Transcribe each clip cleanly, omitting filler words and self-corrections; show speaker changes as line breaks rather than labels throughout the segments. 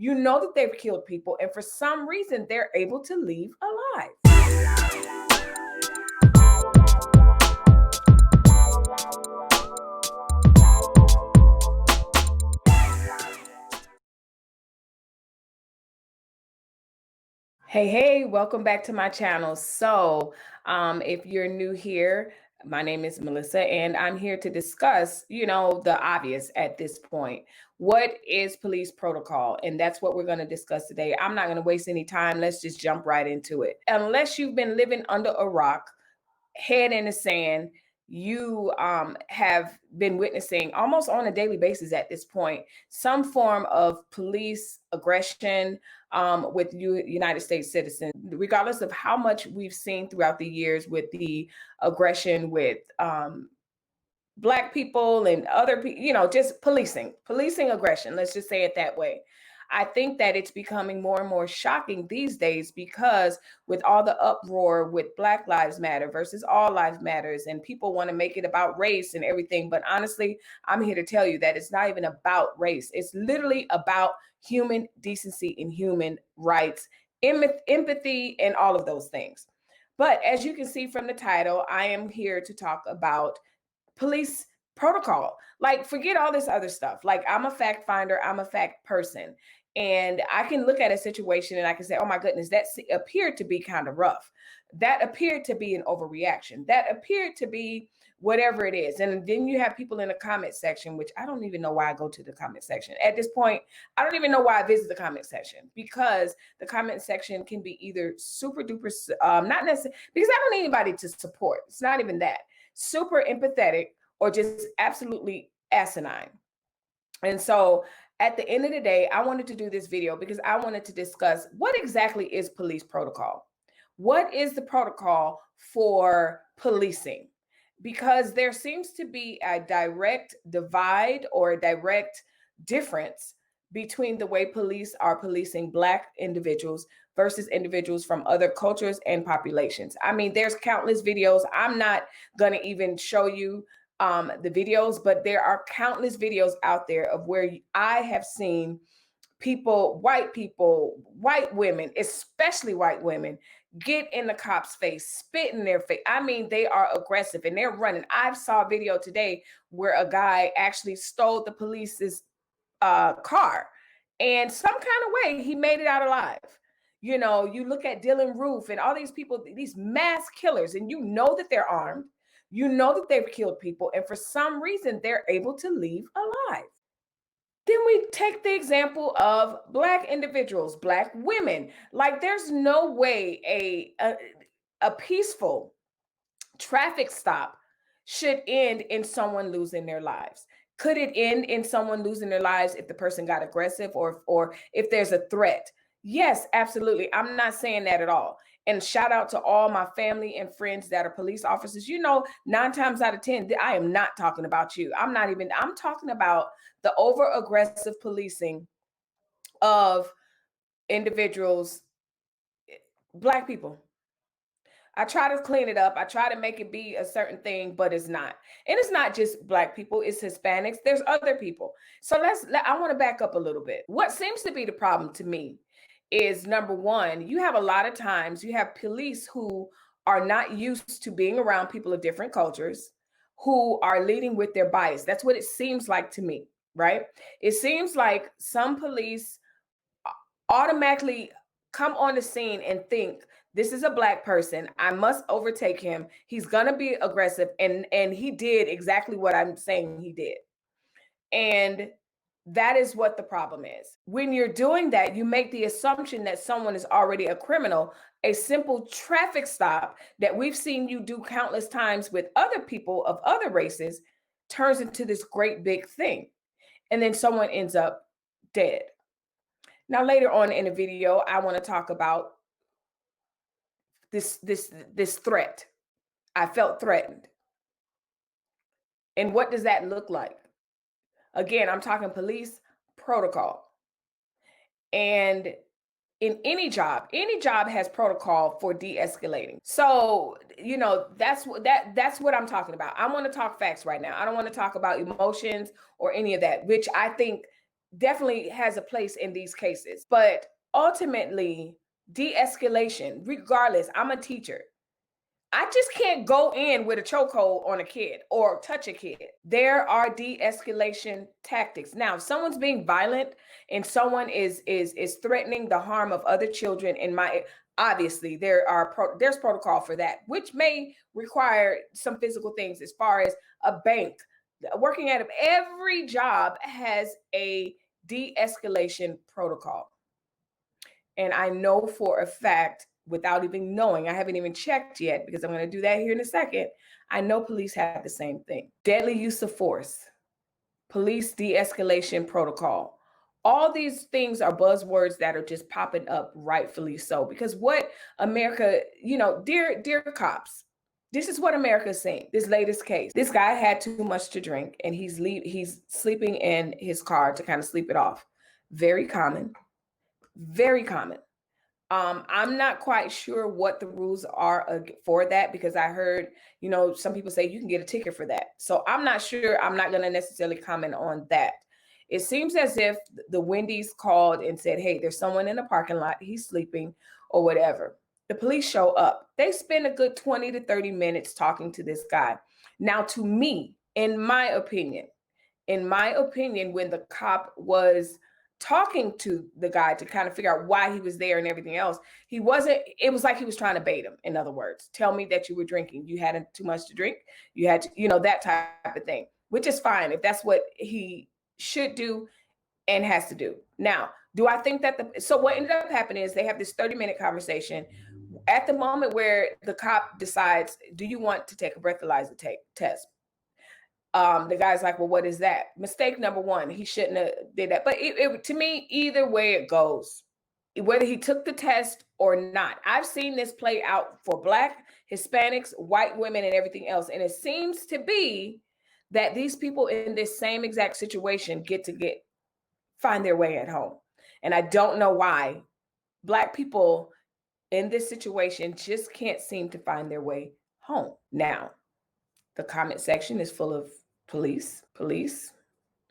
You know that they've killed people, and for some reason, they're able to leave alive. Hey, welcome back to my channel. So, if you're new here, my name is Melissa, and I'm here to discuss, the obvious at this point. What is police protocol? And that's what we're going to discuss today. I'm not going to waste any time. Let's just jump right into it. Unless you've been living under a rock, head in the sand, you have been witnessing almost on a daily basis at this point some form of police aggression with United States citizens, regardless of how much we've seen throughout the years with the aggression with Black people and other people, just policing aggression. Let's just say it that way. I think that it's becoming more and more shocking these days because with all the uproar with Black Lives Matter versus All Lives Matters, and people want to make it about race and everything. But honestly, I'm here to tell you that it's not even about race. It's literally about human decency and human rights, empathy, and all of those things. But as you can see from the title, I am here to talk about police protocol. Like, forget all this other stuff. Like, I'm a fact finder, I'm a fact person. And I can look at a situation and I can say, oh my goodness, that appeared to be kind of rough. That appeared to be an overreaction. That appeared to be whatever it is. And then you have people in the comment section, which I don't even know why I go to the comment section. At this point, I don't even know why I visit the comment section, because the comment section can be either super duper, not necessarily, because I don't need anybody to support. It's not even that. Super empathetic, or just absolutely asinine. And so at the end of the day, I wanted to do this video because I wanted to discuss what exactly is police protocol. What is the protocol for policing? Because there seems to be a direct divide or a direct difference between the way police are policing Black individuals versus individuals from other cultures and populations. I mean, there's countless videos. I'm not going to even show you the videos, but there are countless videos out there of where I have seen people, white women, especially white women, get in the cop's face, spit in their face. I mean, they are aggressive and they're running. I saw a video today where a guy actually stole the police's car, and some kind of way he made it out alive. You look at Dylan Roof and all these people, these mass killers, and you know that they're armed. You know that they've killed people, and for some reason, they're able to leave alive. Then we take the example of Black individuals, Black women. Like, there's no way a peaceful traffic stop should end in someone losing their lives. Could it end in someone losing their lives if the person got aggressive or if there's a threat? Yes, absolutely. I'm not saying that at all. And shout out to all my family and friends that are police officers. 9 times out of 10, I am not talking about you. I'm talking about the over aggressive policing of individuals, Black people. I try to clean it up. I try to make it be a certain thing, but it's not. And it's not just Black people, it's Hispanics. There's other people. So I want to back up a little bit. What seems to be the problem to me is, number one, you have a lot of times, you have police who are not used to being around people of different cultures, who are leading with their bias. That's what it seems like to me, right? It seems like some police automatically come on the scene and think, this is a Black person, I must overtake him, he's gonna be aggressive, and he did exactly what I'm saying he did. And that is what the problem is. When you're doing that, you make the assumption that someone is already a criminal. A simple traffic stop that we've seen you do countless times with other people of other races turns into this great big thing, and then someone ends up dead. Now, later on in the video, I want to talk about this threat. I felt threatened. And what does that look like? Again, I'm talking police protocol. And in any job has protocol for de-escalating. So, that's what I'm talking about. I want to talk facts right now. I don't want to talk about emotions or any of that, which I think definitely has a place in these cases. But ultimately, de-escalation, regardless, I'm a teacher. I just can't go in with a chokehold on a kid or touch a kid. There are de-escalation tactics. Now, if someone's being violent and someone is threatening the harm of other children, obviously there's protocol for that, which may require some physical things as far as a bank. Working at every job has a de-escalation protocol. And I know for a fact, without even knowing, I haven't even checked yet because I'm going to do that here in a second. I know police have the same thing. Deadly use of force, police de-escalation protocol. All these things are buzzwords that are just popping up, rightfully so, because what America, dear cops, this is what America is saying. This latest case, this guy had too much to drink and he's sleeping in his car to kind of sleep it off. Very common, very common. I'm not quite sure what the rules are for that, because I heard, some people say you can get a ticket for that. So I'm not sure. I'm not going to necessarily comment on that. It seems as if the Wendy's called and said, hey, there's someone in the parking lot. He's sleeping or whatever. The police show up. They spend a good 20 to 30 minutes talking to this guy. Now, to me, in my opinion, when the cop was talking to the guy to kind of figure out why he was there and everything else, it was like he was trying to bait him. In other words, tell me that you were drinking. You had too much to drink. You had to, that type of thing, which is fine if that's what he should do and has to do. Now, do I think that so what ended up happening is they have this 30-minute conversation. At the moment where the cop decides, do you want to take a breathalyzer test? The guy's like, well, what is that? Mistake number one. He shouldn't have did that. But to me, either way it goes, whether he took the test or not, I've seen this play out for Black, Hispanics, white women, and everything else. And it seems to be that these people in this same exact situation find their way at home. And I don't know why Black people in this situation just can't seem to find their way home. Now, the comment section is full of police,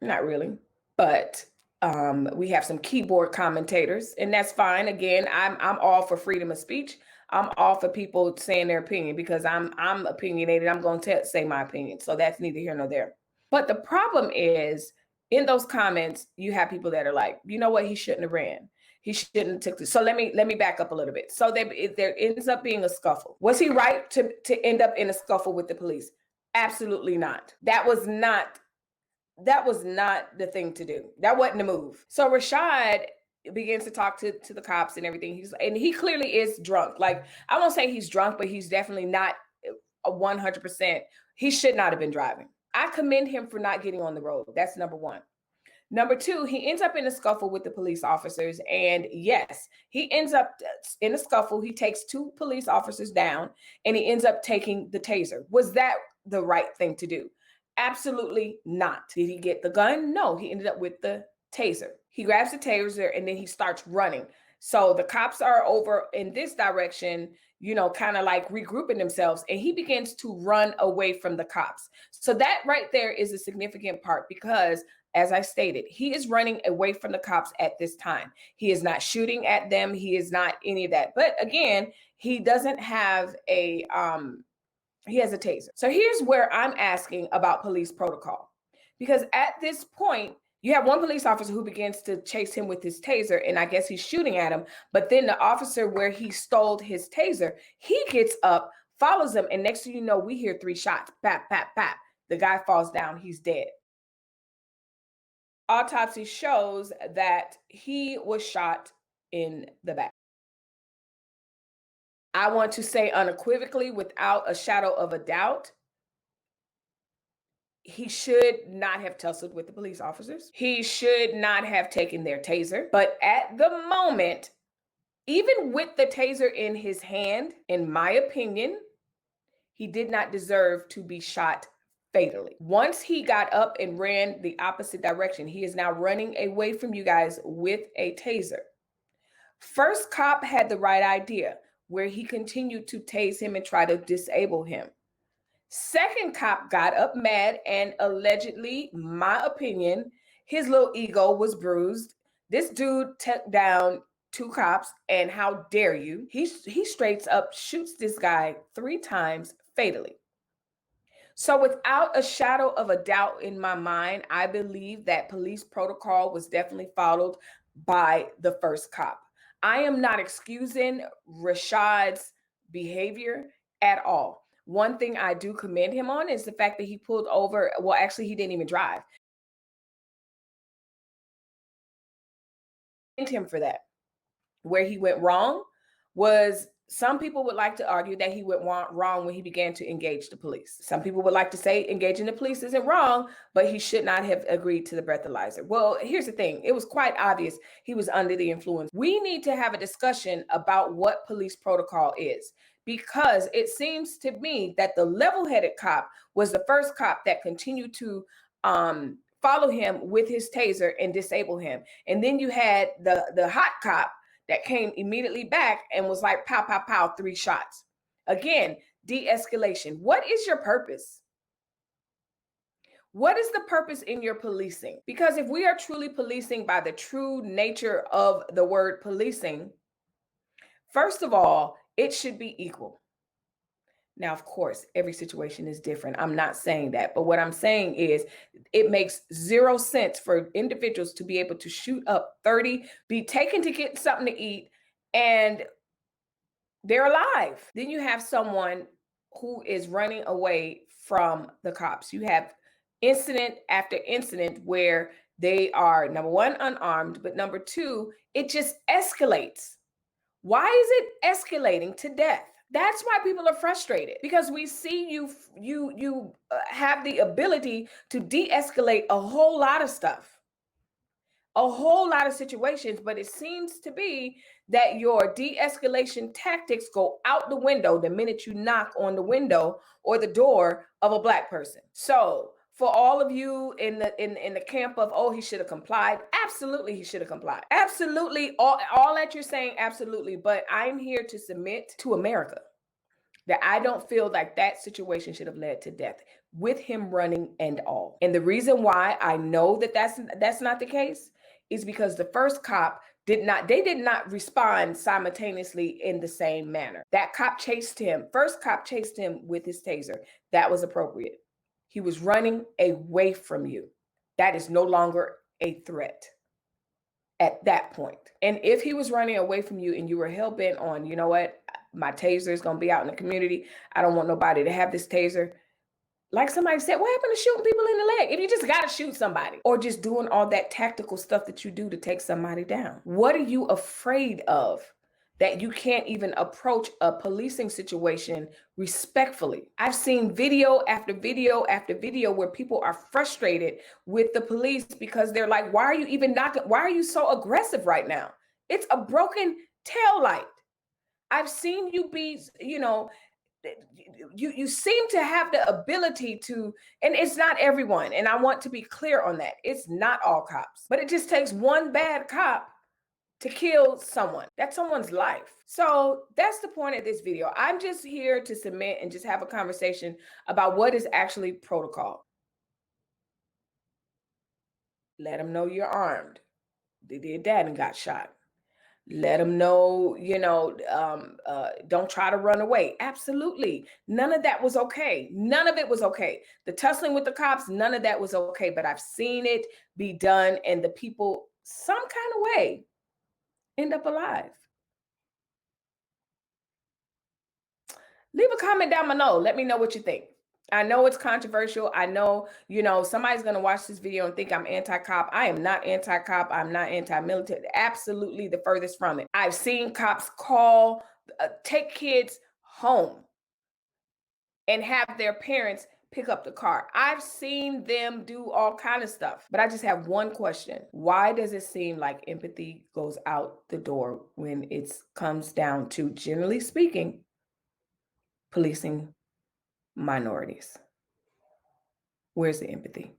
not really, but we have some keyboard commentators, and that's fine. Again, I'm all for freedom of speech. I'm all for people saying their opinion, because I'm opinionated. I'm going to say my opinion. So that's neither here nor there. But the problem is, in those comments, you have people that are like, you know what, he shouldn't have ran. He shouldn't have took this. So let me back up a little bit. So there ends up being a scuffle. Was he right to end up in a scuffle with the police? Absolutely not. That was not the thing to do. That wasn't the move. So Rashad begins to talk to the cops and everything. He clearly is drunk. Like, I won't say he's drunk, but he's definitely not a 100%. He should not have been driving. I commend him for not getting on the road. That's number one. Number two, he ends up in a scuffle with the police officers. And yes, he ends up in a scuffle. He takes two police officers down and he ends up taking the taser. Was that the right thing to do? Absolutely not. Did he get the gun? No, he ended up with the taser. He grabs the taser and then he starts running. So the cops are over in this direction, kind of like regrouping themselves, and he begins to run away from the cops. So that right there is a significant part, because as I stated, he is running away from the cops at this time. He is not shooting at them. He is not any of that. But again, he doesn't have he has a taser. So here's where I'm asking about police protocol, because at this point, you have one police officer who begins to chase him with his taser, and I guess he's shooting at him. But then the officer where he stole his taser, he gets up, follows him, and next thing you know, we hear 3 shots. Pap, pap, pap. The guy falls down. He's dead. Autopsy shows that he was shot in the back. I want to say unequivocally, without a shadow of a doubt, he should not have tussled with the police officers. He should not have taken their taser. But at the moment, even with the taser in his hand, in my opinion, he did not deserve to be shot fatally. Once he got up and ran the opposite direction, he is now running away from you guys with a taser. First cop had the right idea, where he continued to tase him and try to disable him. Second cop got up mad and allegedly, my opinion, His little ego was bruised. This dude took down two cops, and how dare you? He straight up shoots this guy 3 times fatally. So, without a shadow of a doubt in my mind, I believe that police protocol was definitely followed by the first cop. I am not excusing Rashad's behavior at all. One thing I do commend him on is the fact that he pulled over. Well, actually, he didn't even drive. Commend him for that. Where he went wrong was, some people would like to argue that he went wrong when he began to engage the police. Some people would like to say engaging the police isn't wrong, but he should not have agreed to the breathalyzer. Well, here's the thing. It was quite obvious he was under the influence. We need to have a discussion about what police protocol is, because it seems to me that the level-headed cop was the first cop that continued to follow him with his taser and disable him. And then you had the hot cop that came immediately back and was like, pow, pow, pow, 3 shots. Again, de-escalation. What is your purpose? What is the purpose in your policing? Because if we are truly policing by the true nature of the word policing, first of all, it should be equal. Now, of course, every situation is different. I'm not saying that. But what I'm saying is, it makes 0 sense for individuals to be able to shoot up 30, be taken to get something to eat, and they're alive. Then you have someone who is running away from the cops. You have incident after incident where they are, number one, unarmed, but number two, it just escalates. Why is it escalating to death? That's why people are frustrated, because we see you have the ability to de-escalate a whole lot of stuff, a whole lot of situations, but it seems to be that your de-escalation tactics go out the window the minute you knock on the window or the door of a Black person. So for all of you in the camp of, oh, he should have complied, absolutely he should have complied. Absolutely, all that you're saying, absolutely. But I'm here to submit to America that I don't feel like that situation should have led to death, with him running and all. And the reason why I know that that's not the case is because the first cop did not respond simultaneously in the same manner. That cop chased him. First cop chased him with his taser. That was appropriate. He was running away from you. That is no longer a threat at that point. And if he was running away from you and you were hell-bent on, you know what, my taser is going to be out in the community, I don't want nobody to have this taser. Like somebody said, what happened to shooting people in the leg? If you just got to shoot somebody, or just doing all that tactical stuff that you do to take somebody down. What are you afraid of that you can't even approach a policing situation respectfully? I've seen video after video after video where people are frustrated with the police because they're like, why are you even knocking? Why are you so aggressive right now? It's a broken tail light. I've seen you be, you seem to have the ability to, and it's not everyone, and I want to be clear on that. It's not all cops, but it just takes one bad cop to kill someone. That's someone's life. So that's the point of this video. I'm just here to submit and just have a conversation about what is actually protocol. Let them know you're armed. They did that and got shot. Let them know, don't try to run away. Absolutely. None of that was okay. None of it was okay. The tussling with the cops, none of that was okay. But I've seen it be done, and the people, some kind of way, end up alive. Leave a comment down below. Let me know what you think. I know it's controversial. I know, somebody's going to watch this video and think I'm anti-cop. I am not anti-cop. I'm not anti-military. Absolutely the furthest from it. I've seen cops take kids home and have their parents pick up the car. I've seen them do all kind of stuff. But I just have one question. Why does it seem like empathy goes out the door when it comes down to, generally speaking, policing minorities? Where's the empathy?